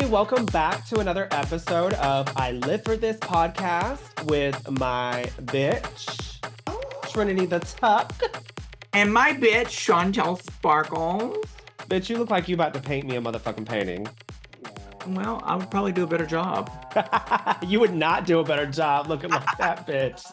Hey, welcome back to another episode of I Live for This podcast with my bitch, Trinity the Tuck. And my bitch, Chantel Sparkles. Bitch, you look like you about to paint me a motherfucking painting. Well, I would probably do a better job. You would not do a better job looking like that, bitch.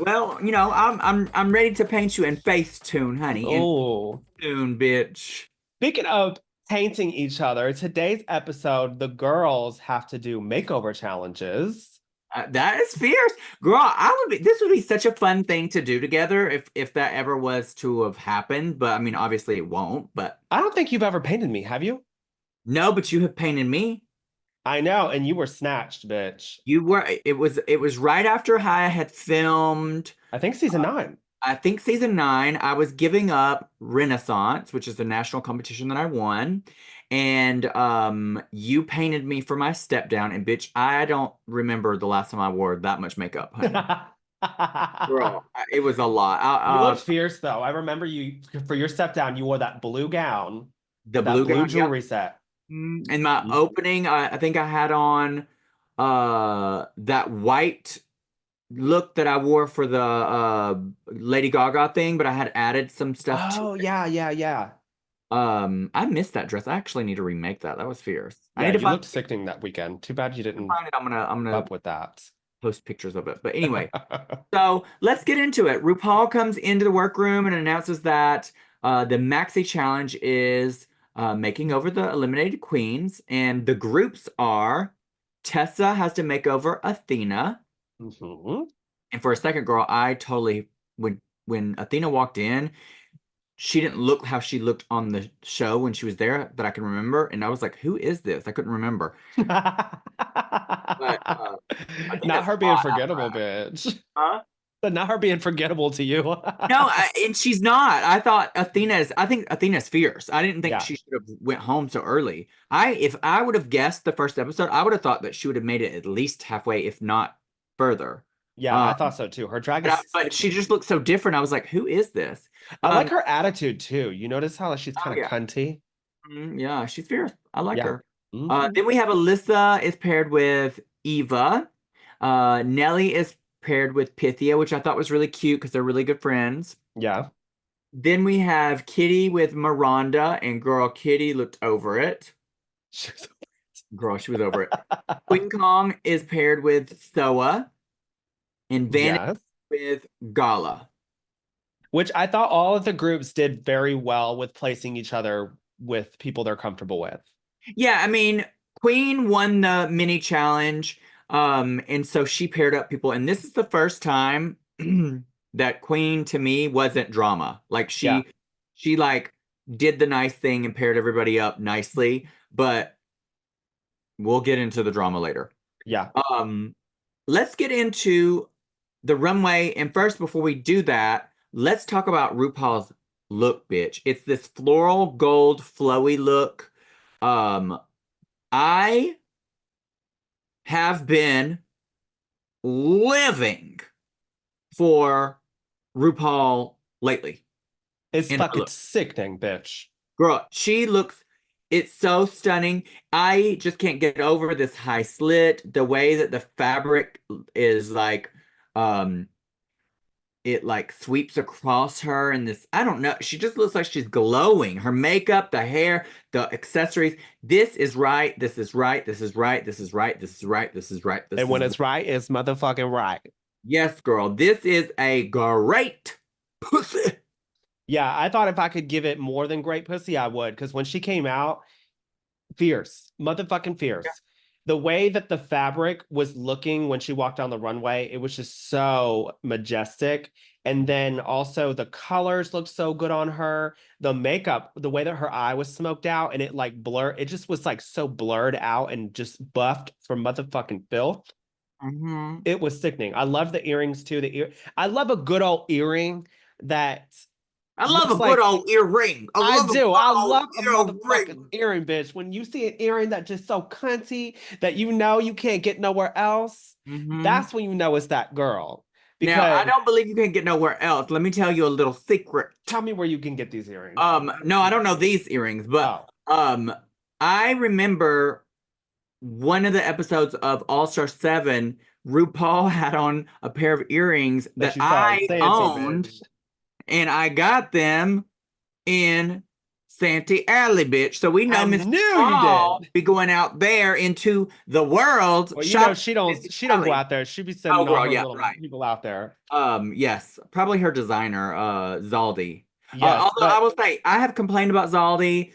Well, you know, I'm ready to paint you in Facetune, honey. Oh, Facetune, bitch. speaking of painting each other, today's episode, the girls have to do makeover challenges. That is fierce, girl. This would be such a fun thing to do together if that ever was to have happened. But I mean, obviously it won't. But I don't think you've ever painted me, have you? no, but you have painted me. I know, and you were snatched, bitch. You were. It was right after I had filmed. I think season 9. I think season 9, I was giving up Renaissance, which is the national competition that I won. And you painted me for my step down. And bitch, I don't remember the last time I wore that much makeup, honey. Girl, it was a lot. You looked fierce though. I remember you for your step down, you wore that blue gown. The that blue gown, jewelry set. And my opening, I think I had on that white look that I wore for the Lady Gaga thing, but I had added some stuff to it. Yeah. I missed that dress. I actually need to remake that. That was fierce. Yeah, I need to you looked sickening that weekend. Too bad you didn't find it. I'm gonna up with that. Post pictures of it. But anyway, so let's get into it. RuPaul comes into the workroom and announces that the Maxi Challenge is making over the eliminated queens, and the groups are Tessa has to make over Athena. Mm-hmm. And for a second, girl, I totally when Athena walked in, she didn't look how she looked on the show when she was there that I can remember, and I was like, "Who is this?" I couldn't remember. But not her being forgettable, bitch. Huh? But not her being forgettable to you. No, and she's not. I think Athena's fierce. I didn't think she should have went home so early. If I would have guessed the first episode, I would have thought that she would have made it at least halfway, if not further. Yeah, I thought so too. Her drag but she just looked so different. I was like, who is this? I like her attitude too. You notice how she's kind of cunty? Yeah, she's fierce. I like her. Mm-hmm. Then we have Alyssa is paired with Eva. Nelly is paired with Pythia, which I thought was really cute because they're really good friends. Yeah. Then we have Kitty with Miranda, and girl, Kitty looked over it. Girl, she was over it. Queen Kong is paired with Soa, and Vanity with Gala. Which I thought all of the groups did very well with placing each other with people they're comfortable with. Yeah, I mean, Queen won the mini challenge, and so she paired up people, and this is the first time that Queen to me wasn't drama. Like she like did the nice thing and paired everybody up nicely, but we'll get into the drama later. Yeah. Let's get into the runway, and first, before we do that, let's talk about RuPaul's look, bitch. It's this floral gold flowy look. I have been living for RuPaul lately. It's fucking sickening, bitch. Girl, it's so stunning. I just can't get over this high slit, the way that the fabric is like, it like sweeps across her, and this, I don't know, she just looks like she's glowing. Her makeup, the hair, the accessories. This is right. This is right. This is right. This is right. This is right. This is right. And when it's right, it's motherfucking right. Yes, girl. This is a great pussy. Yeah, I thought if I could give it more than great pussy, I would. Because when she came out, fierce. Motherfucking fierce. Yeah. The way that the fabric was looking when she walked down the runway, it was just so majestic. And then also the colors looked so good on her. The makeup, the way that her eye was smoked out and it like blurred, it just was like so blurred out and just buffed for motherfucking filth. Mm-hmm. It was sickening. I love the earrings too. I love a good old earring that... I love a good old earring. I love a motherfucking earring, bitch. When you see an earring that's just so cunty that you know you can't get nowhere else, that's when you know it's that girl. Because now, I don't believe you can get nowhere else. Let me tell you a little secret. Tell me where you can get these earrings. No, I don't know these earrings, but I remember one of the episodes of All Star 7, RuPaul had on a pair of earrings That that you saw in I Santee, owned, bitch. and I got them in Santee Alley, bitch. So we know I Miss knew you RuPaul did. be going out there into the world Well, you know shopping she in don't Santee she don't go Alley. out there. She be Oh, sending all girl, her yeah, little right. people out there. Yes, probably her designer, Zaldi. Yes, Although I but will say, I have complained about Zaldi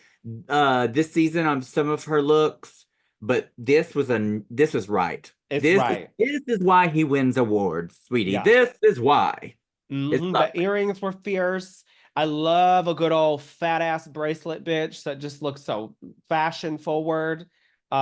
this season on some of her looks, but this was right. it's right. This is why he wins awards, sweetie. Yeah. This is why. It's The earrings were fierce. I love a good old fat ass bracelet, bitch, that just looks so fashion forward. The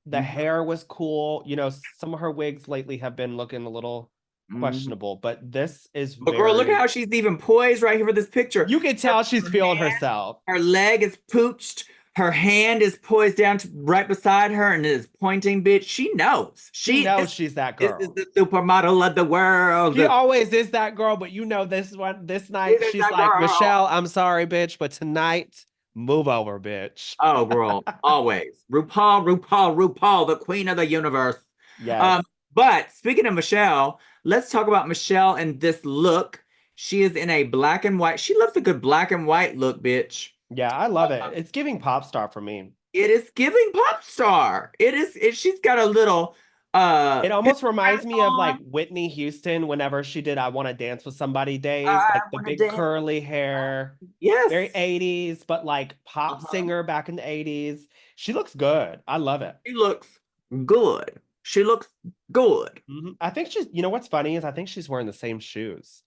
Mhm, hair was cool. You know, some of her wigs lately have been looking a little mhm. questionable, but this is But girl, look at very, how she's even poised right here for this picture. you can Her, tell she's her feeling hand, herself. her leg is pooched. Her hand is poised down to right beside her and is pointing, bitch. She knows. She knows she's that This is girl. the supermodel of the world. She always is that girl, but you know, this This night, is she's the like, girl. Michelle, I'm sorry, bitch, but tonight, move over, bitch. Oh, girl, always. RuPaul, the queen of the universe. Yes. Um, but speaking of Michelle, let's talk about Michelle and this look. She is in a black and white. She loves a good black and white look, bitch. Yeah, I love it. It's giving pop star for me. It is giving pop star. She's got a little It pink almost dress reminds me of like on. Whitney Houston whenever she did I Want to Dance with Somebody days, I like the wanna big dance. curly hair, very Yes. 80s, but like pop Uh-huh. singer back in the 80s. She looks good. I love it. She looks good. She looks good. I think she's, you know what's funny is I think she's wearing the same shoes.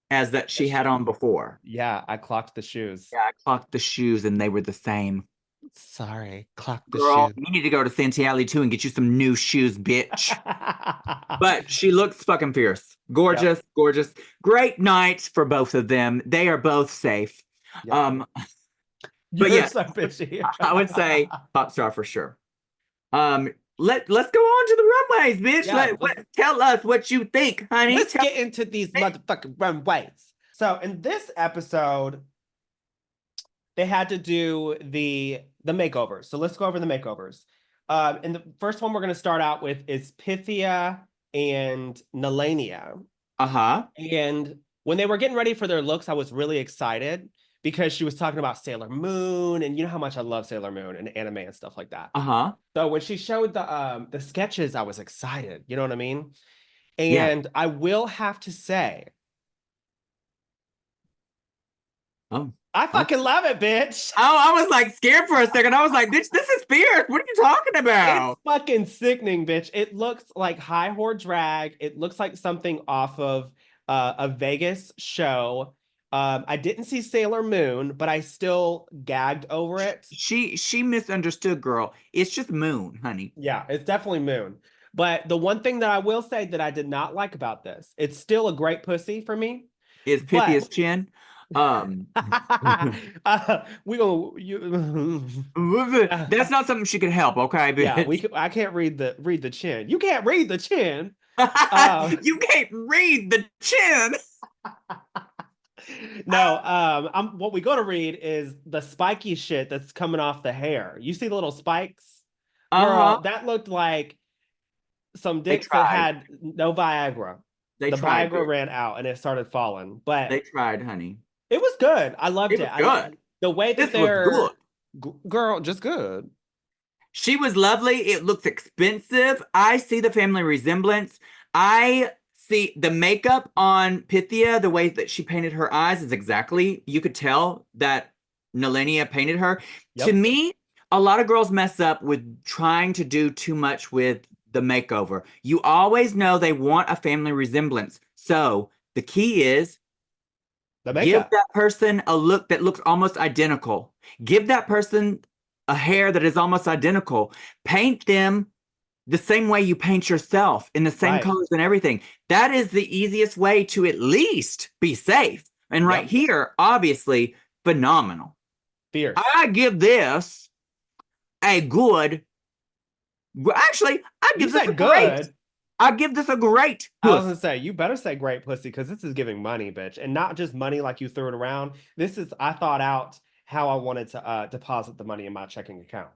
As that that she she- had on before. Yeah, I clocked the shoes. Yeah, I clocked the shoes and they were the same. Sorry, clocked the Girl, shoes. you need to go to Santiago too and get you some new shoes, bitch. But she looks fucking fierce. Yep, Gorgeous, gorgeous. Great nights for both of them. They are both safe. yep. Um, but You're yeah, so bitchy. I would say pop star for sure. Let's go on to the runways, bitch. Yeah, Tell us what you think, honey. let's Tell get into these me. motherfucking runways. So in this episode, they had to do the makeovers. So let's go over the makeovers. And the first one we're going to start out with is Pythia and Nelania. Uh-huh. And when they were getting ready for their looks, I was really excited because she was talking about Sailor Moon, and you know how much I love Sailor Moon and anime and stuff like that. Uh-huh. So when she showed the sketches, I was excited. You know what I mean? Yeah. And I will have to say, Oh. I Oh. fucking love it, bitch. Oh, I was like scared for a second. I was like, bitch, this is fierce. What are you talking It's about? fucking sickening, bitch. It looks like high whore drag. It looks like something off of a Vegas show. I didn't see Sailor Moon, but I still gagged over it. She misunderstood, girl. It's just Moon, honey. Yeah, it's definitely Moon. But the one thing that I will say that I did not like about this, it's still a great pussy for me, Is but Pythia's chin. Um we gonna you that's not something she could help, okay, yeah, we bitch. could, I can't read the chin. You can't read the chin. Uh You can't read the chin. no, what we go to read is the spiky shit that's coming off the hair. You see the little spikes? Uh-huh. Girl, that looked like some They dicks that tried. had no Viagra. They The tried, Viagra bitch. ran out and it started falling. But They tried, honey. it was good. I loved It it. was good. The way that This was good. they're girl, just good. She was lovely. It looks expensive. I see the family resemblance. I see the makeup on Pythia, the way that she painted her eyes is exactly, you could tell that Nelenia painted her. To Yep. me, a lot of girls mess up with trying to do too much with the makeover. You always know they want a family resemblance. So the key is The give makeup. that person a look that looks almost identical. Give that person a hair that is almost identical. Paint them the same way you paint yourself in the same Right. colors and everything. That is the easiest way to at least be safe. And right Yep. here, obviously, phenomenal. Fierce. I give this a good, actually, I You give this a said great. good. I give this a great I was puss. gonna say, you better say great pussy because this is giving money, bitch. And not just money like you threw it around. This is I thought out how I wanted to deposit the money in my checking account.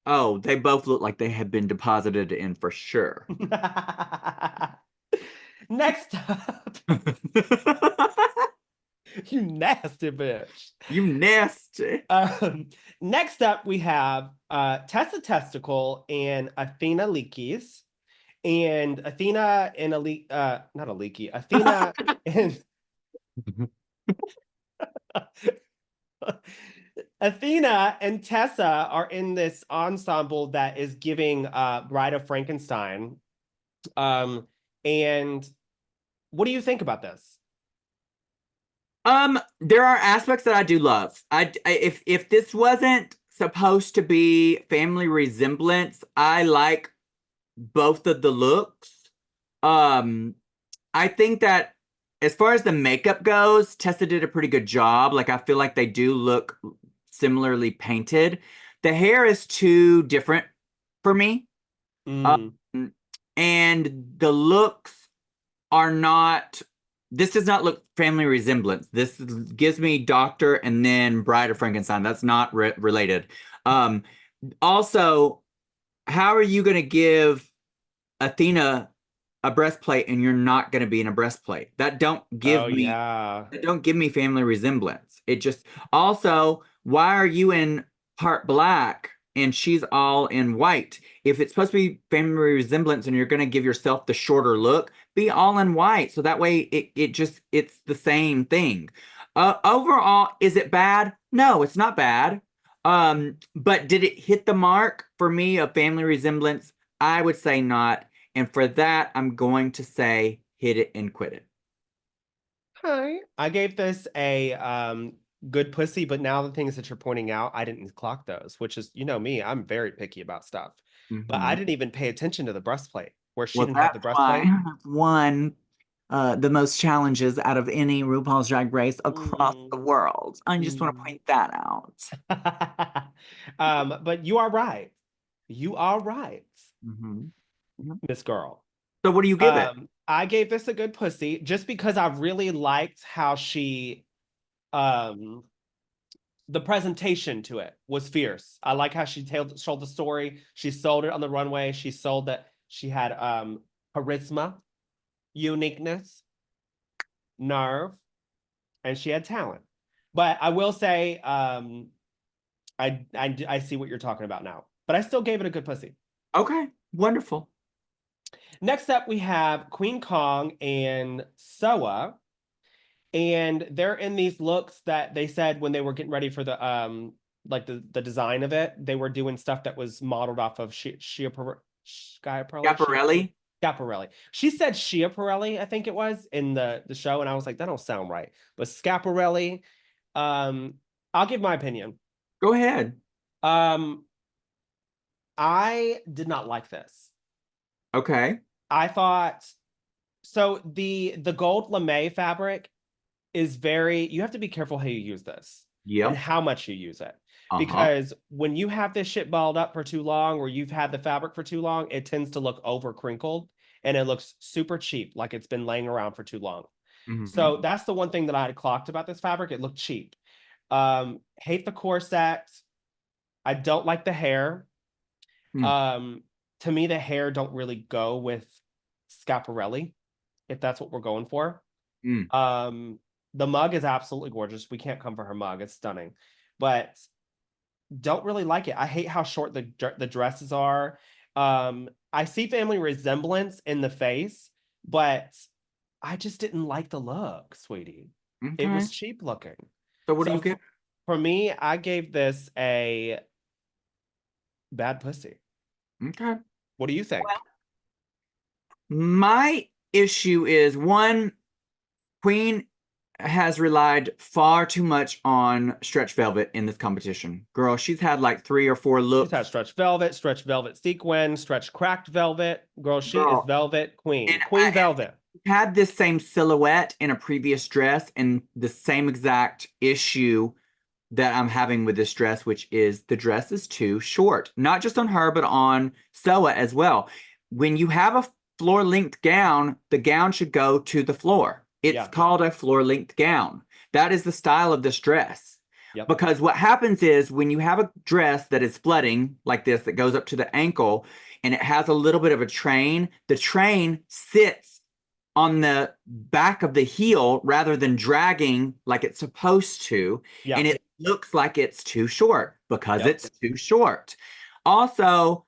Oh, they both look like they had been deposited in for sure. Next up, you nasty bitch. You nasty. Um, Next up, we have Tessa Testicle and Athena Leakes. And Athena and not a leaky, Athena and Athena and Tessa are in this ensemble that is giving Bride of Frankenstein. And what do you think about this? There are aspects that I do love. If this wasn't supposed to be family resemblance, I like both of the looks. Um, I think that as far as the makeup goes, Tessa did a pretty good job. Like I feel like they do look similarly painted. The hair is too different for me. Mm. Um, and the looks are not, this does not look family resemblance. This gives me Doctor and then Bride of Frankenstein. That's not related. Um, Also, how are you going to give Athena a breastplate and you're not going to be in a breastplate? Oh yeah. That don't give me family resemblance. It just also, why are you in part black and she's all in white? If it's supposed to be family resemblance and you're going to give yourself the shorter look, be all in white. So that way it's the same thing. Overall, is it bad? No, it's not bad. But did it hit the mark for me of family resemblance? I would say not. And for that, I'm going to say hit it and quit it. Hi. I gave this a good pussy, but now the things that you're pointing out, I didn't clock those, which is, you know me, I'm very picky about stuff. But I Mhm. didn't even pay attention to the breastplate where she Well, didn't have the that's why breastplate. I've won the most challenges out of any RuPaul's Drag Race across the Mm, world. I just want to mm. point that out. But you are right. You are right, Mhm. Yep. Miss Girl. So what do you give it? I gave this a good pussy just because I really liked how um, the presentation to it was fierce. I like how she told the story. She sold it on the runway. She sold that she had charisma, uniqueness, nerve, and she had talent. But I will say, I see what you're talking about now. But I still gave it a good pussy. Okay, wonderful. Next up, we have Queen Kong and Soa, and they're in these looks that they said when they were getting ready for the like the design of it, they were doing stuff that was modeled off of Schiaparelli, Schiaparelli? Schiaparelli. She said Schiaparelli, I think it was in the show, and I was like, that don't sound right. But Schiaparelli, um, I'll give my opinion. Go ahead. Um, I did not like this. Okay. I thought so the gold lame fabric is very, you have to be careful how you use this and Yep. how much you use it. Uh-huh. Because when you have this shit balled up for too long or you've had the fabric for too long, it tends to look over crinkled and it looks super cheap, like it's been laying around for too long. Hmm. So that's the one thing that I had clocked about this fabric. It looked cheap. Hate the corset. I don't like the hair. Mm, Um, to me, the hair don't really go with Scaparelli, if that's what we're going for. mm, Um, the mug is absolutely gorgeous. We can't come for her mug. It's stunning. But don't really like it. I hate how short the dresses are. I see family resemblance in the face, but I just didn't like the look, sweetie. It okay. was cheap looking. So what do you So get? for me, I gave this a bad pussy. Okay. What do you think? My issue is one, Queen has relied far too much on stretch velvet in this competition. Girl, she's had like 3 or 4 She's had looks. stretch velvet sequin, stretch cracked velvet. Girl, she is Girl, velvet and queen. Queen velvet. had this same silhouette in a previous dress and the same exact issue that I'm having with this dress, which is the dress is too short. Not just on her, but on Soa as well. When you have a floor length gown, the gown should go to the floor. It's Yeah. called a floor length gown. That is the style of this dress. Yep. Because what happens is when you have a dress that is flooding like this, that goes up to the ankle and it has a little bit of a train, the train sits on the back of the heel rather than dragging like it's supposed to. And Yep. it looks like it's too short because Yep. it's too short. Also,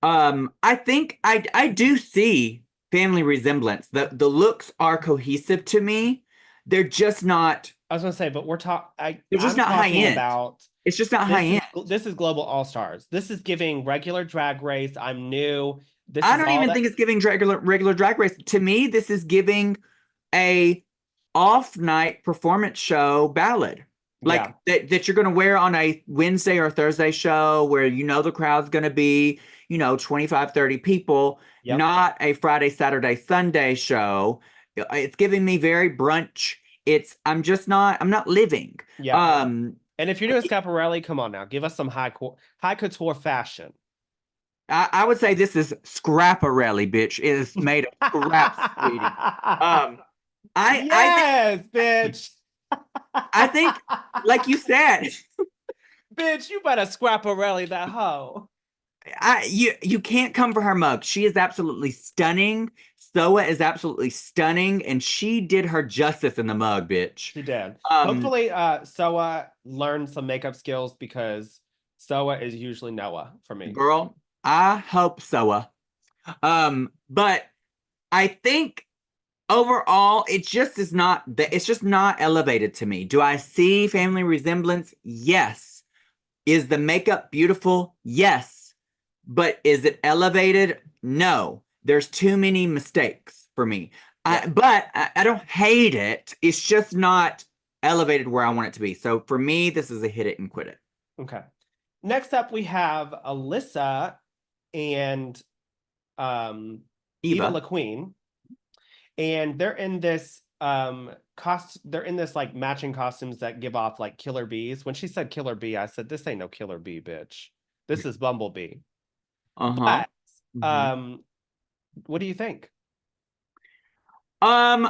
I think I do see family resemblance. The looks are cohesive to me. They're just not I was gonna say, but they're just I'm not high talking end. about It's just not high end. this is Global All Stars. This is giving regular Drag Race. I'm new. This I is don't all even that. think it's giving regular drag race. To me, this is giving a off night performance show ballad. Yeah. Like that you're gonna wear on a Wednesday or Thursday show where you know the crowd's gonna be, 25, 30 people, Yep. not a Friday, Saturday, Sunday show. It's giving me very brunch. I'm not living. Yeah. Um, And if you're doing Scaparelli, come on now, give us some high couture fashion. I would say this is Scraparelli, bitch. It is made of scrap, sweetie. Um, I think Yes, bitch. I think, like you said, Bitch, you better Scaparelli that hoe. you can't come for her mug. She is absolutely stunning. Soa is absolutely stunning, and she did her justice in the mug, bitch. She did. Um, Hopefully, Soa learned some makeup skills because Soa is usually Noah for me. girl, I hope Soa. But I think overall, it just is not that it's just not elevated to me. Do I see family resemblance? Yes. Is the makeup beautiful? Yes. But is it elevated? No. There's too many mistakes for me. Yep. But I don't hate it. It's just not elevated where I want it to be. So for me, this is a hit it and quit it. Okay. Next up, we have Alyssa and Eva Eva. LaQueen, and they're in this like matching costumes that give off like killer bees. When she said killer bee, I said this ain't no killer bee, bitch. This is Bumblebee. Uh-huh. But Mhm. um, what do you think? Um,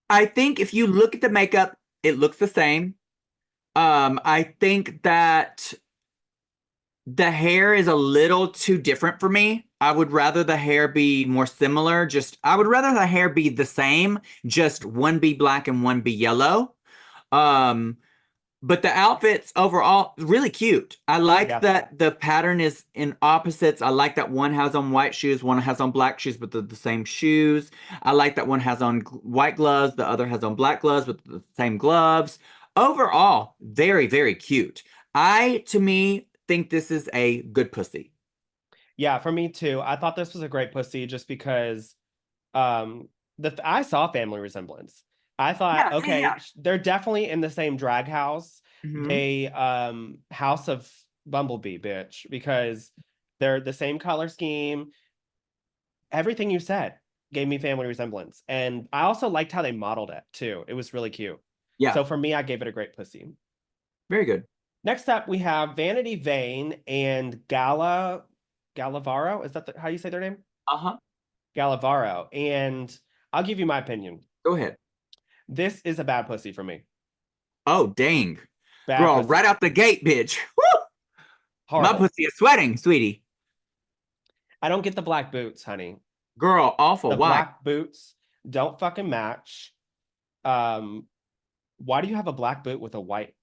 I think if you look at the makeup, it looks the same. I think that the hair is a little too different for me. I would rather the hair be more similar. I would rather the hair be the same, just one be black and one be yellow. Um, but the outfits overall really cute. I like Yeah. that the pattern is in opposites. I like that one has on white shoes, one has on black shoes, but the same shoes. I like that one has on white gloves, the other has on black gloves with the same gloves. Overall, very, very cute. To me, think this is a good pussy. Yeah, for me too. I thought this was a great pussy just because um I saw family resemblance. I thought, Yeah, yeah, okay, yeah. they're definitely in the same drag house. Hmm. They House of Bumblebee, bitch, because they're the same color scheme. Everything you said gave me family resemblance. And I also liked how they modeled it too. It was really cute. Yeah, So for me, I gave it a great pussy. very good. Next up, we have Vanity Vane and Galavaro. Is that how you say their name? Uh-huh. Galavaro. And I'll give you my opinion. Go ahead. This is a bad pussy for me. Oh, dang. Bad Girl, right pussy. out the gate, bitch. Woo! My Horrible. pussy is sweating, sweetie. I don't get the black boots, honey. Girl, awful. The Why? black boots don't fucking match. Um, why do you have a black boot with a white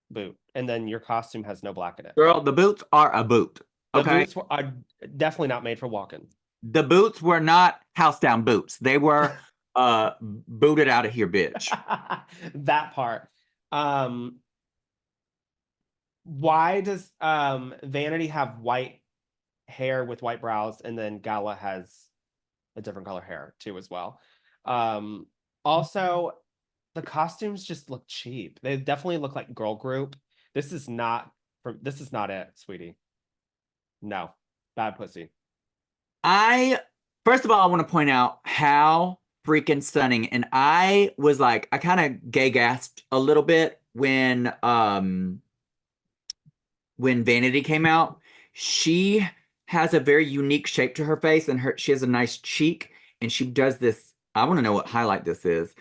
boot? And then your costume has no black in it. Girl, the boots are a boot. The Okay. are definitely not made for walking. The boots were not house down boots. They were booted out of here, bitch. That part. Um, why does Vanity have white hair with white brows and then Gala has a different color hair too as well? Um, Also, the costumes just look cheap. They definitely look like girl group. This is not it, sweetie. No. Bad pussy. I First of all, I want to point out how freaking stunning. And I kind of gay gasped a little bit when Vanity came out. She has a very unique shape to her face, and she has a nice cheek, and she does this. I want to know what highlight this is.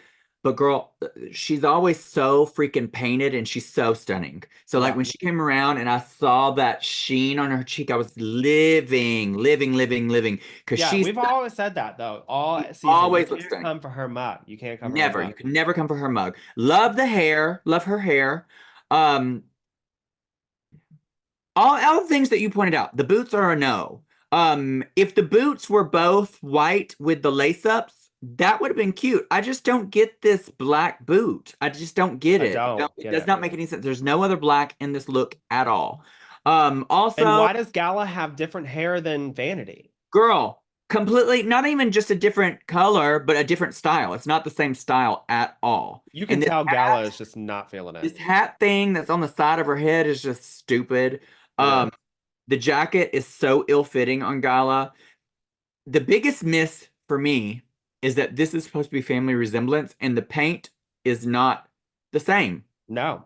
But girl, she's always so freaking painted and she's so stunning. So like Yeah. when she came around and I saw that sheen on her cheek, I was living, living, living, living. Because Yeah, she's we've always said that though, all she season. You always looks can't stunning. come for her mug. You can't come for her Never. You mug. can never come for her mug. Love the hair, love her hair. Um, all the things that you pointed out. The boots are a no. If the boots were both white with the lace ups, that would have been cute. I just don't get this black boot. I just don't get I it. don't It get does it. not make any sense. There's no other black in this look at all. And Also, why does Gala have different hair than Vanity? girl, completely not even just a different color, but a different style. It's not the same style at all. You can And tell Gala is just not feeling it. this hat thing that's on the side of her head is just stupid. Yeah. Um, the jacket is so ill-fitting on Gala. The biggest miss for me is that this is supposed to be family resemblance, and the paint is not the same. No.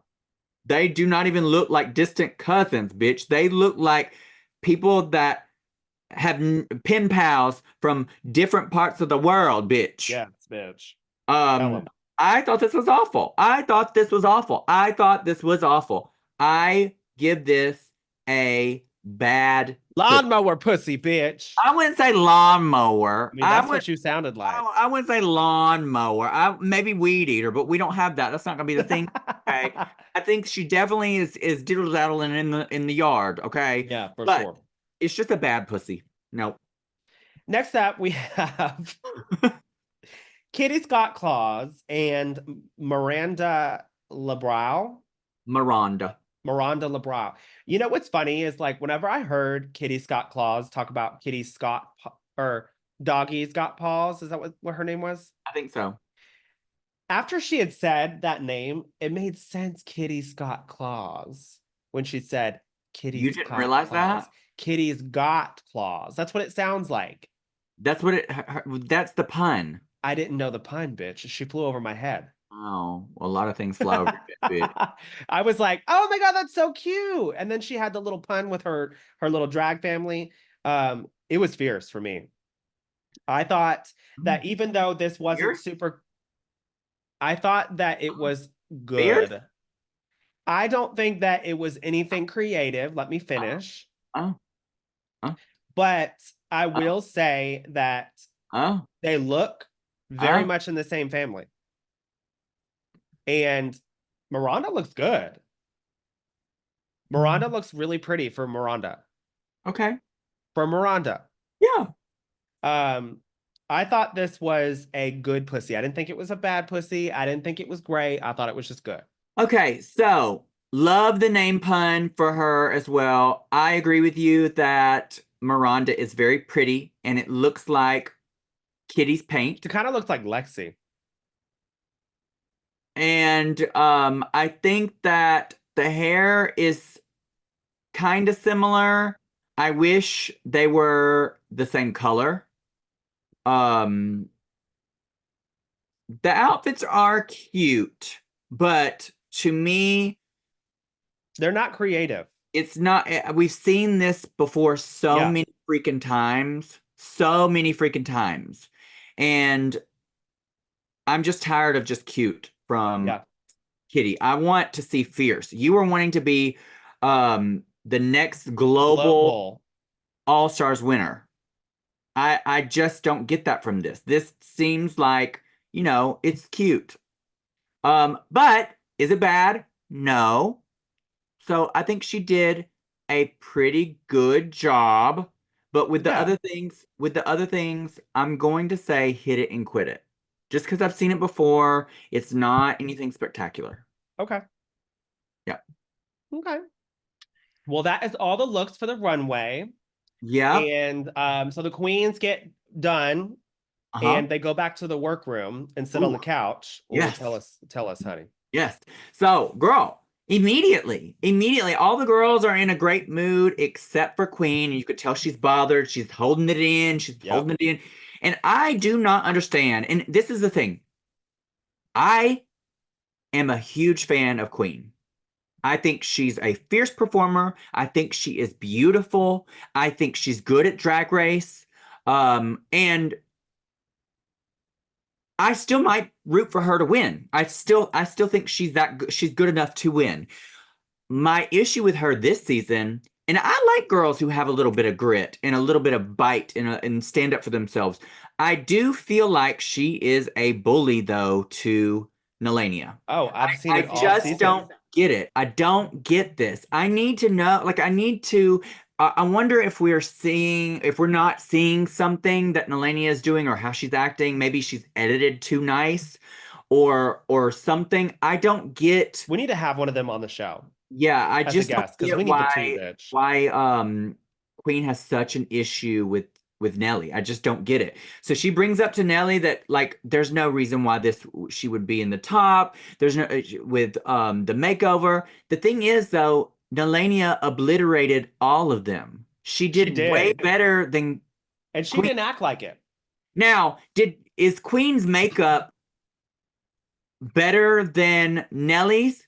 They do not even look like distant cousins, bitch. They look like people that have pen pals from different parts of the world, bitch. Yes, bitch. Tell Um, him. I thought this was awful. I thought this was awful. I thought this was awful. I give this a bad pussy. Lawnmower pussy, bitch. I wouldn't say I lawnmower. mean, that's what you sounded like. I wouldn't say lawnmower. Maybe weed eater, but we don't have that. That's not gonna be the thing. Okay. I think she definitely is diddle daddling in the yard. Okay. Yeah, for But sure. it's just a bad pussy. No. Next up, we have Kitty Scott Claus and Miranda LeBrow. Miranda. Miranda LeBrow. You know what's funny is like whenever I heard Kitty Scott Claus talk about Kitty Scott or Doggy's Got Paws, is that what her name was? I think so. After she had said that name, it made sense. Kitty Scott Claus when she said You Kitty's didn't got realize claws. that? Kitty's got claws. That's what it sounds like. That's what that's the pun. I didn't know the pun, bitch. She flew over my head. Oh, a lot of things fly over your head, bitch. I was like, "Oh my god, that's so cute!" And then she had the little pun with her little drag family. It was fierce for me. I thought that even though this wasn't Fierce? super, I thought that it was Fierce? good. I don't think that it was anything creative. Let me Oh, finish. oh, oh, But I oh, will say that oh, they look very oh. much in the same family. And Miranda looks good. Miranda looks really pretty for Miranda. Okay. For Miranda. Yeah. Um, I thought this was a good pussy. I didn't think it was a bad pussy. I didn't think it was great. I thought it was just good. Okay, so love the name pun for her as well. I agree with you that Miranda is very pretty and it looks like Kitty's She paint. kind of looks like Lexi. And I think that the hair is kind of similar. I wish they were the same color. Um, the outfits are cute, but to me, They're not creative. it's not. We've seen this before so Yeah. many freaking times, so many freaking times, and I'm just tired of just cute from Yeah. Kitty. I want to see fierce. You were wanting to be the next global Global. All Stars winner. I just don't get that from this. This seems like, it's cute. But is it bad? No. So I think she did a pretty good job. But Yeah. with the other things, I'm going to say hit it and quit it. Just because I've seen it before, it's not anything spectacular. Okay. Yeah. Okay. Well, that is all the looks for the runway. Yeah. And so the queens get done Uh-huh. and they go back to the workroom and sit on Ooh, the couch. Oh, yes. tell us, honey. Yes. So, girl, immediately, all the girls are in a great mood except for Queen. And you could tell she's bothered. She's holding it in. She's Yep. holding it in. And I do not understand. And this is the thing. I am a huge fan of Queen. I think she's a fierce performer. I think she is beautiful. I think she's good at Drag Race. And I still might root for her to win. I still think she's that good. She's good enough to win. My issue with her this season, and I like girls who have a little bit of grit and a little bit of bite and stand up for themselves. I do feel like she is a bully though to Nelania. Oh, I've seen I it all just season. don't get it. I don't get this. I need to know, like, I need to. I wonder if if we're not seeing something that Nelania is doing or how she's acting. Maybe she's edited too nice or something. I don't get. We need to have one of them on the show Yeah, I as a just don't guest because we get need the tea, bitch. why Queen has such an issue with Nelly. I just don't get it. So she brings up to Nelly that like there's no reason why this she would be in the top. There's no with the makeover. The thing is though, Nelania obliterated all of them. She She did way did. better than And she Queen. didn't act like it. Now, did is Queen's makeup better than Nelly's?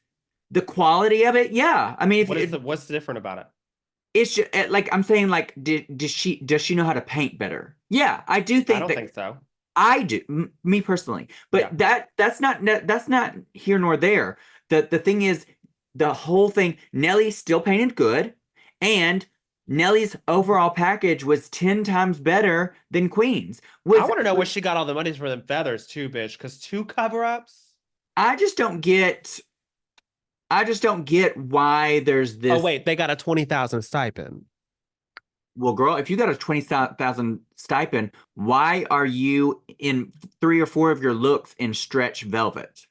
The quality of it, yeah. I mean, if What's different about it? it's just, like I'm saying, like, does she know how to paint better? Yeah, I do I think don't that think so. I do, me personally. Yeah. But that's not here nor there. The thing is, the whole thing. Nelly still painted good, and Nelly's overall package was 10 times better than Queen's. I want to know where she got all the money for them feathers too, bitch. Because two cover-ups. I just don't get. I just don't get why there's Oh this. wait, they got a 20,000 stipend. Well, girl, if you got a 20,000 stipend, why are you in 3 or 4 of your looks in stretch velvet?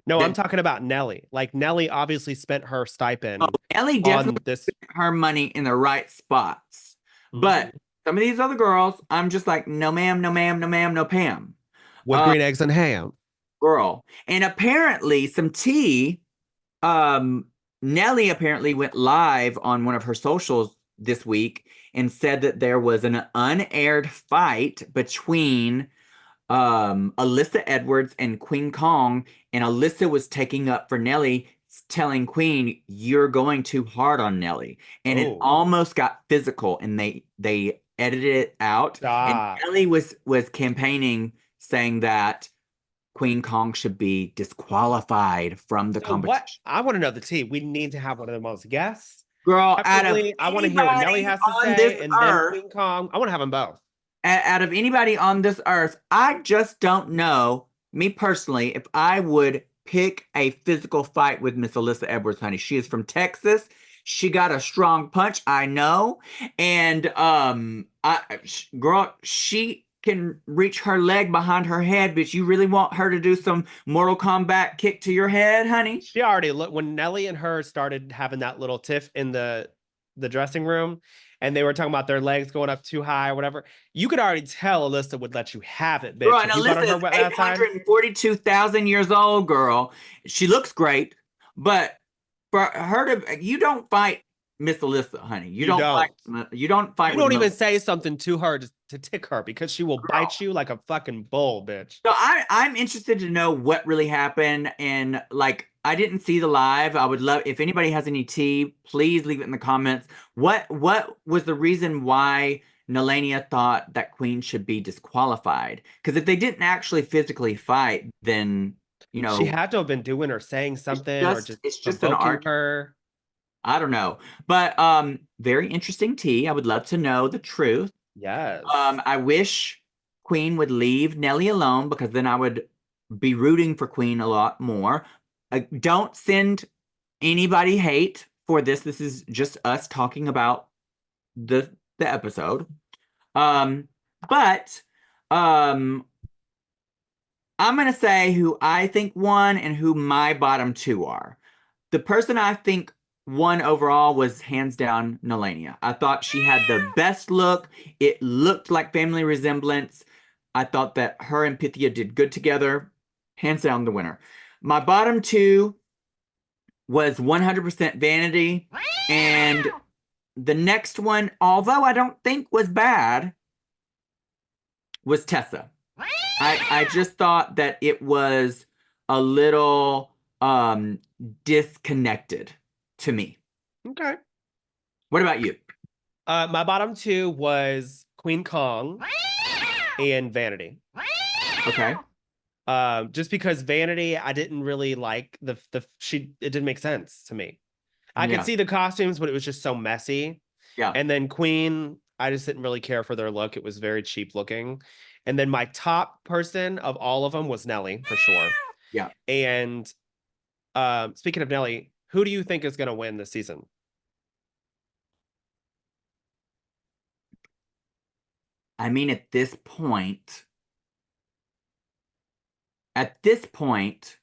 No, I'm That talking about Nelly. Like Nelly obviously spent her stipend Ellie definitely on this. put her money in the right spots. Mhm. But some of these other girls, I'm just like, no ma'am, no ma'am, no ma'am, no Pam. With Uh, green eggs and ham. girl. And apparently some tea, um, Nelly apparently went live on one of her socials this week and said that there was an unaired fight between Alyssa Edwards and Queen Kong, and Alyssa was taking up for Nelly, telling Queen, "You're going too hard on Nelly," and it Oh, almost got physical, and they edited it out, and stop. Nelly was campaigning saying that Queen Kong should be disqualified from the So what? competition. I want to know the tea. We need to have one of them as guests. Girl, out of Preferably, I want to hear what Nelly anybody has to on this say, and then earth, Queen Kong. I want to have them both. out of anybody on this earth, I just don't know, me personally, if I would pick a physical fight with Miss Alyssa Edwards, honey. She is from Texas. She got a strong punch, I know. And girl, she can reach her leg behind her head, but you really want her to do some Mortal Kombat kick to your head, honey? She already looked when Nelly and her started having that little tiff in the dressing room, and they were talking about their legs going up too high or whatever. You could already tell Alyssa would let you have it, Girl, bitch. and If you got on Alyssa her is last time, 842,000 years old, girl. She looks great, but for her to, you don't fight Miss Alyssa, honey. you don't. You don't fight You with don't Melissa. even say something to her to tick her because she will bite Girl. you like a fucking bull, bitch. So I'm interested to know what really happened, and like I didn't see the live. I would love if anybody has any tea, please leave it in the comments. What was the reason why Nelania thought that Queen should be disqualified? Because if they didn't actually physically fight, then you She know had to have been doing or saying something or just it's just an provoking argument. her. I don't know, but very interesting tea. I would love to know the truth. Yes. I wish Queen would leave Nelly alone because then I would be rooting for Queen a lot more. Don't send anybody hate for this. This is just us talking about the episode. Um, but um, I'm gonna say who I think won and who my bottom two are. The person I think won overall was hands down Nelania. I thought she had the best look. It looked like family resemblance. I thought that her and Pythia did good together. Hands down the winner. My bottom two was 100% Vanity. And the next one, although I don't think was bad, was Tessa. I just thought that it was a little disconnected to me. Okay. What about you? My bottom two was Queen Kong and Vanity. Okay. Just because Vanity, I didn't really like the she it didn't make sense to me. I could Yeah, see the costumes, but it was just so messy. yeah, And then Queen, I just didn't really care for their look. It was very cheap looking. And then my top person of all of them was Nelly for sure. yeah. And speaking of Nelly, who do you think is going to win this season? I mean, at this point,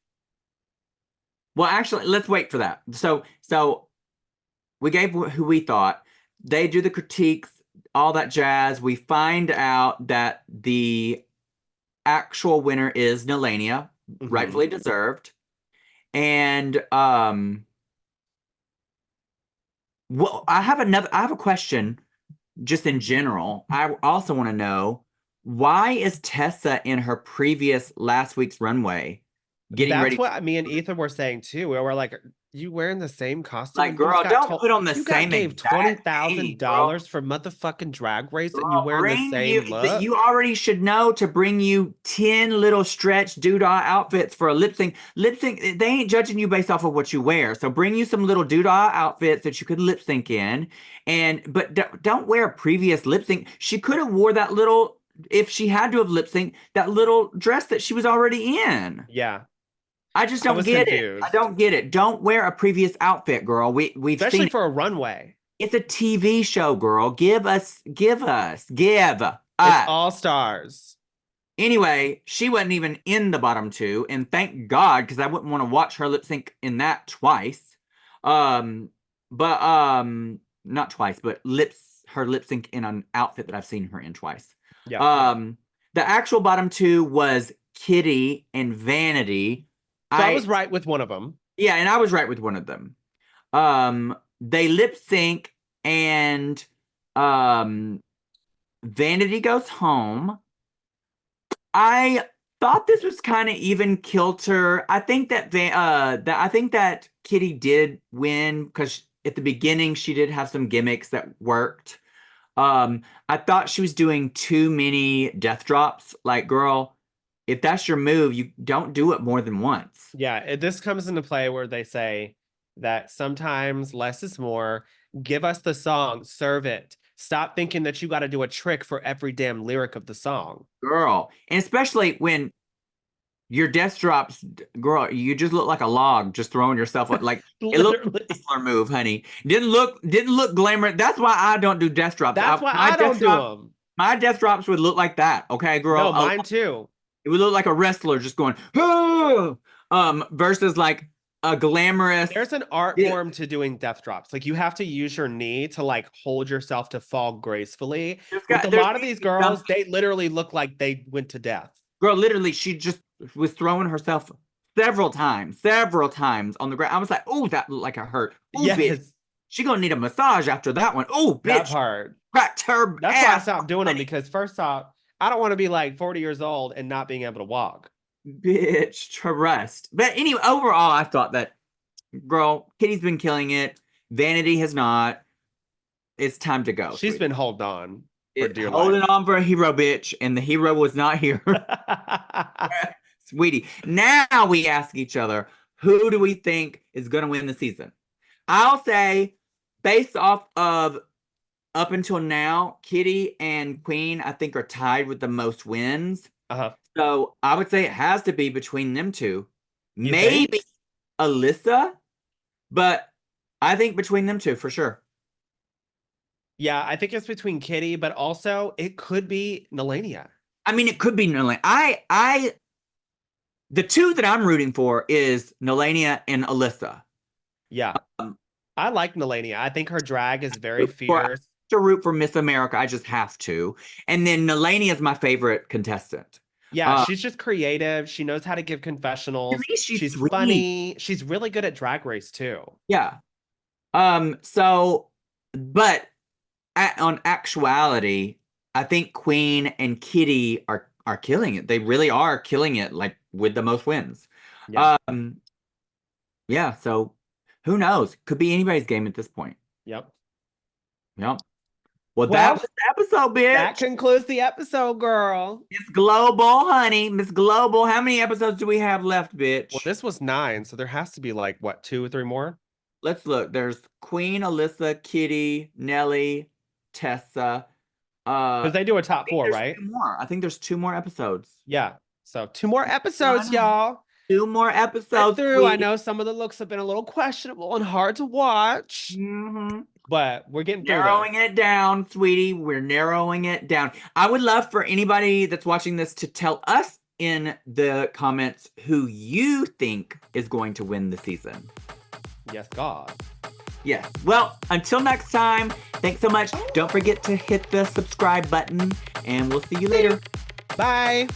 well, actually, let's wait for that. So we gave who we thought. They do the critiques, all that jazz. We find out that the actual winner is Nelania, Hmm. rightfully deserved. And well, I have a question just in general. I also want to know, why is Tessa in her previous last week's runway getting That's ready? what me and Ethan were saying too. We were like, you wearing the same costume? Like, You just girl, got don't told put on the you got same gave twenty exact thing, thousand girl. dollars for motherfucking drag race and you Girl, wearing the bring you same that look? you already should know to bring you 10 little stretch doodah outfits for a lip sync. Lip sync, they ain't judging you based off of what you wear. So bring you some little doodah outfits that you could lip sync in. But don't wear a previous lip sync. She could have wore that little, if she had to have lip synced, that little dress that she was already in. Yeah, I just I don't was get it. I confused. don't get it. Don't wear a previous outfit, girl. We've Especially seen it. for a runway. It's a TV show, girl. Give It's us. all stars. Anyway, she wasn't even in the bottom two, and thank God, because I wouldn't want to watch her lip sync in that twice. But not twice, but her lip sync in an outfit that I've seen her in twice. Yep. Um, the actual bottom two was Kitty and Vanity. So I was I right with one of them. Yeah, and I was right with one of them. They lip sync, and um Vanity goes home. I thought this was kind of even kilter. I think that Kitty did win because at the beginning she did have some gimmicks that worked. I thought she was doing too many death drops. Like, girl, if that's your move, you don't do it more than once. Yeah, this comes into play where they say that sometimes less is more. Give us the song, serve it. Stop thinking that you got to do a trick for every damn lyric of the song. Girl, and especially when your death drops, girl, you just look like a log just throwing yourself up. Like, it looked like a Literally. wrestler move, honey. Didn't look glamorous. That's why I don't do death drops. That's why I don't do them. My death drops would look like that. Okay, girl. No, mine too. It would look like a wrestler just going, "Ah!" Versus like a glamorous. There's an art Yeah, form to doing death drops. Like you have to use your knee to like hold yourself to fall gracefully. With a there's lot of these jumping. girls, they literally look like they went to death. Girl, literally, she just was throwing herself several times on the ground. I was like, oh, that looked like it hurt. Oh, bitch. Yes, She gonna need a massage after that one. Oh, that bitch. part. Cracked her That's why I ass. stopped doing them Honey. because first off, I don't want to be like 40 years old and not being able to walk. Bitch, trust. But anyway, overall, I thought that, girl, Kitty's been killing it. Vanity has not. It's time to go, She's sweetie. been holding on for dear life. Holding on for a hero, bitch, and the hero was not here. Sweetie. Now we ask each other, who do we think is going to win the season? I'll say, based off of up until now, Kitty and Queen, I think, are tied with the most wins. Uh-huh. So I would say it has to be between them two. You think? Maybe Alyssa, but I think between them two for sure. Yeah, I think it's between Kitty, but also it could be Nelania. I mean, it could be Nolania. The two that I'm rooting for is Nolania and Alyssa. Yeah, Um, I like Nelania. I think her drag is very for fierce. to root for Miss America, I just have to. And then Nolania is my favorite contestant. Yeah, Uh, she's just creative. She knows how to give to confessionals. me, she's She's sweet. funny. She's really good at Drag Race too. Yeah. But on actuality, I think Queen and Kitty are killing it. They really are killing it, like with the most wins. Yeah. Um, yeah. So who knows? Could be anybody's game at this point. Yep. Yep. Well, that Well, was the episode, that bitch. concludes the episode, girl. Miss Global, honey. Miss Global. How many episodes do we have left, Well, bitch? this was 9, so there has to be like what, 2 or 3 more? Let's look. There's Queen, Alyssa, Kitty, Nelly, Tessa. Because I they do a top think four, there's right? two more. I think there's two more episodes. Yeah. So 2 more episodes, One, y'all. two more Went episodes, through. I sweetie. know some of the looks have been a little questionable and hard to watch, Hmm. but we're getting through this. Narrowing it down, sweetie. We're narrowing it down. I would love for anybody that's watching this to tell us in the comments who you think is going to win the season. Yes, God. Yes. Well, until next time, thanks so much. Don't forget to hit the subscribe button, and we'll see you later. Bye.